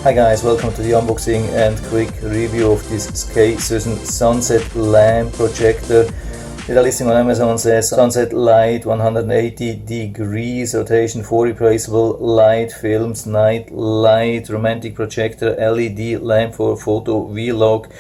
Hi guys, welcome to the unboxing and quick review of this SKSYZN sunset lamp projector. The listing on Amazon says sunset light, 180 degrees rotation, 4 replaceable light films, night light, romantic projector, LED lamp for photo vlog,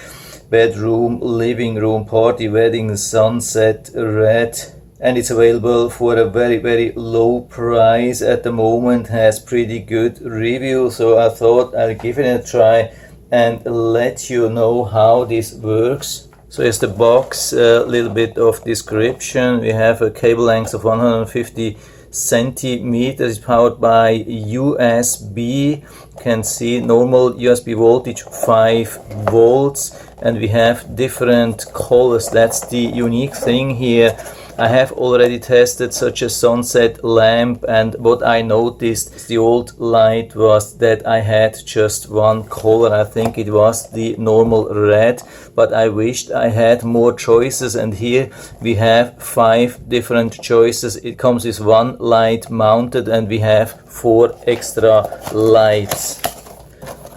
bedroom, living room, party, wedding, sunset red. And it's available for a very low price at the moment, has pretty good review, so I thought I'll give it a try and let you know how this works. So here's the box, a little bit of description. We have a cable length of 150 centimeters, powered by USB. You can see normal USB voltage 5 volts, and we have different colors. That's the unique thing here. I have already tested such a sunset lamp, and what I noticed the old light was that I had just one color. I think it was the normal red, but I wished I had more choices, and here we have 5 different choices. It comes with one light mounted, and we have 4 extra lights.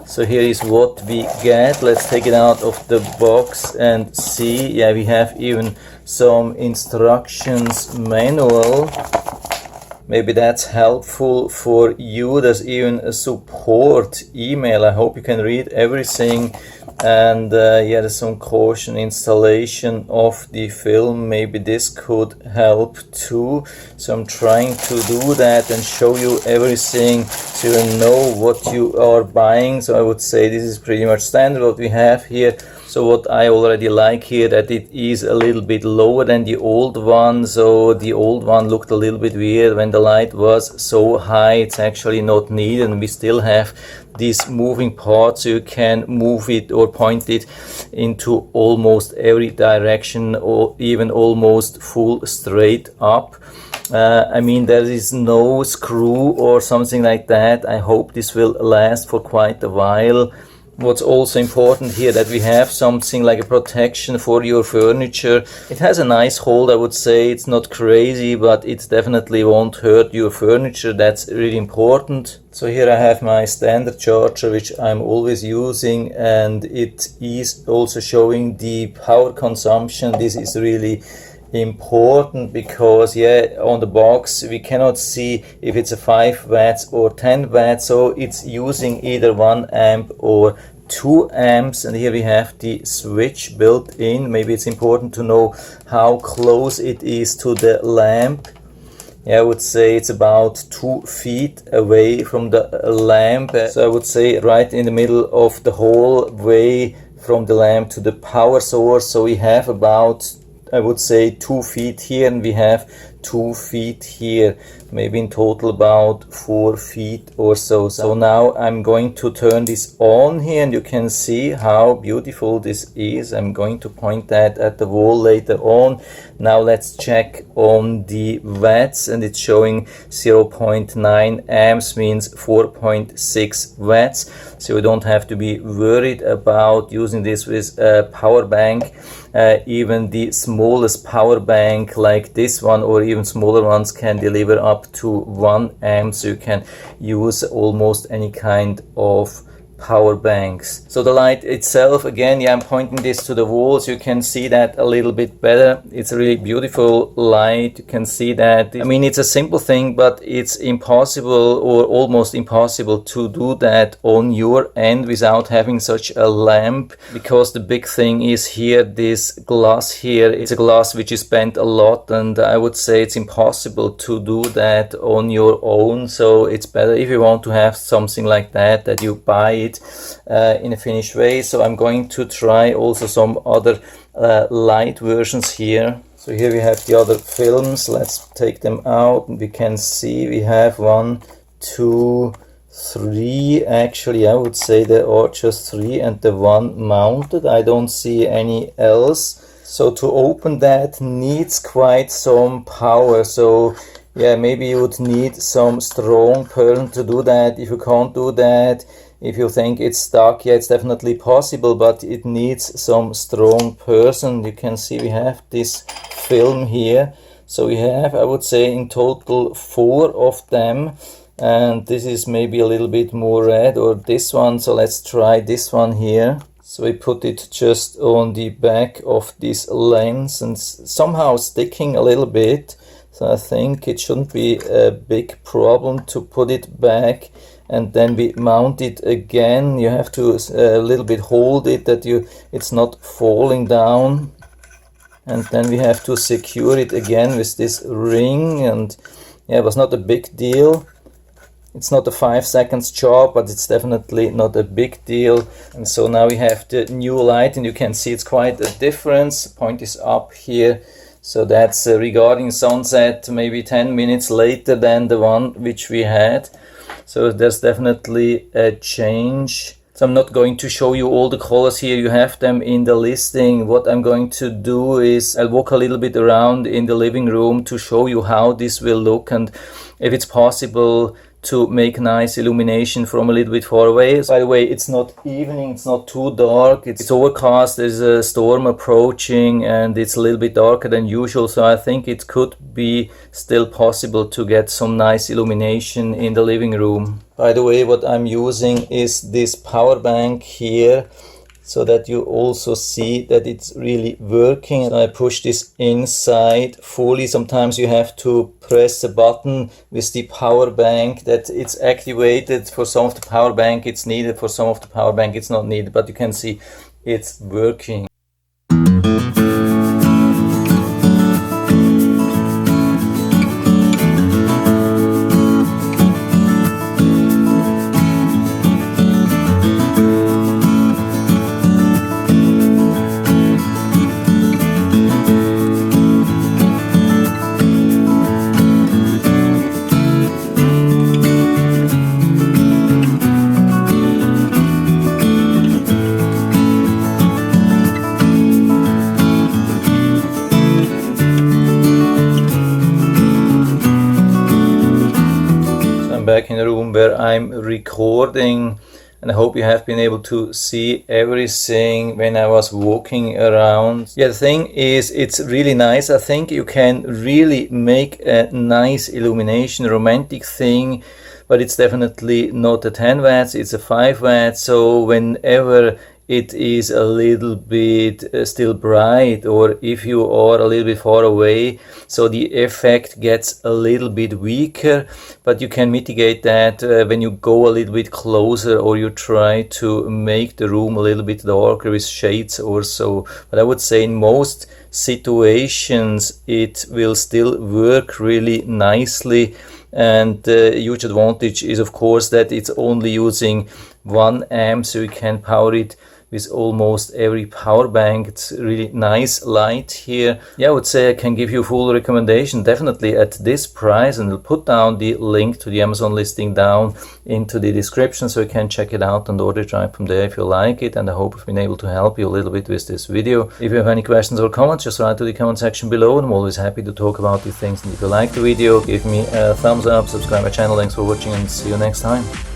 So here is what we get. Let's take it out of the box and see. Yeah, we have even some instructions manual. Maybe that's helpful for you. There's even a support email. I hope you can read everything. And yeah, there's some caution installation of the film. Maybe this could help too. So I'm trying to do that and show you everything so you know what you are buying. So I would say this is pretty much standard what we have here. So what I already like here, that it is a little bit lower than the old one. So the old one looked a little bit weird when the light was so high. It's actually not needed, and we still have this moving part, so you can move it or point it into almost every direction, or even almost full straight up. I mean, there is no screw or something like that. I hope this will last for quite a while. What's also important here, that we have something like a protection for your furniture. It has a nice hold, I would say. It's not crazy, but it definitely won't hurt your furniture. That's really important. So here I have my standard charger, which I'm always using, and it is also showing the power consumption. This is really important because, yeah, on the box we cannot see if it's a 5 watts or 10 watts, so it's using either 1 amp or 2 amps. And here we have the switch built in. Maybe it's important to know how close it is to the lamp. Yeah, I would say it's about 2 feet away from the lamp, so I would say right in the middle of the whole way from the lamp to the power source. So we have about, I would say, 2 feet here, and we have 2 feet here, maybe in total about 4 feet or so. So now I'm going to turn this on here, and you can see how beautiful this is. I'm going to point that at the wall later on. Now let's check on the watts, and it's showing 0.9 amps, means 4.6 watts. So you don't have to be worried about using this with a power bank. Even the smallest power bank like this one, or even smaller ones, can deliver up to 1 amp, so you can use almost any kind of power banks. So the light itself, again, yeah, I'm pointing this to the wall so you can see that a little bit better. It's a really beautiful light. You can see that. I mean, it's a simple thing, but it's impossible or almost impossible to do that on your end without having such a lamp, because the big thing is here, this glass here. It's a glass which is bent a lot, and I would say it's impossible to do that on your own. So it's better, if you want to have something like that, that you buy it in a finished way. So I'm going to try also some other light versions here. So here we have the other films. Let's take them out, and we can see we have 1, 2, 3. Actually, I would say there are just 3, and the one mounted. I don't see any else. So to open that needs quite some power. So yeah, maybe you would need some strong person to do that. If you can't do that, if you think it's stuck, yeah, it's definitely possible, but it needs some strong person. You can see we have this film here. So we have, I would say, in total 4 of them. and this is maybe a little bit more red, or this one, so let's try this one here. So we put it just on the back of this lens and somehow sticking a little bit, so I think it shouldn't be a big problem to put it back. And then we mount it again. You have to a little bit hold it that it's not falling down. And then we have to secure it again with this ring, and yeah, it was not a big deal. It's not a 5 seconds job, but it's definitely not a big deal. And so now we have the new light, and you can see it's quite a difference. The point is up here. So that's regarding sunset, maybe 10 minutes later than the one which we had. So there's definitely a change. So I'm not going to show you all the colors here, you have them in the listing. What I'm going to do is I'll walk a little bit around in the living room to show you how this will look, and if it's possible to make nice illumination from a little bit far away. By the way, it's not evening, it's not too dark, it's overcast, there's a storm approaching, and it's a little bit darker than usual, so I think it could be still possible to get some nice illumination in the living room. By the way, what I'm using is this power bank here, so that you also see that it's really working. So I push this inside fully. Sometimes you have to press a button with the power bank that it's activated. For some of the power bank it's needed, for some of the power bank it's not needed, but you can see it's working. Back in the room where I'm recording, and I hope you have been able to see everything when I was walking around. Yeah, the thing is, it's really nice. I think you can really make a nice illumination, romantic thing, but it's definitely not a 10 watts, it's a 5 watts. So whenever it is a little bit still bright, or if you are a little bit far away, so the effect gets a little bit weaker, but you can mitigate that when you go a little bit closer, or you try to make the room a little bit darker with shades or so. But I would say in most situations it will still work really nicely. And the huge advantage is of course that it's only using 1 amp, so you can power it with almost every power bank. It's really nice light here. Yeah, I would say I can give you a full recommendation, definitely at this price, and I'll put down the link to the Amazon listing down into the description, so you can check it out and order it right from there if you like it. And I hope I've been able to help you a little bit with this video. If you have any questions or comments, just write to the comment section below, and I'm always happy to talk about these things. And if you like the video, give me a thumbs up, subscribe my channel. Thanks for watching, and see you next time.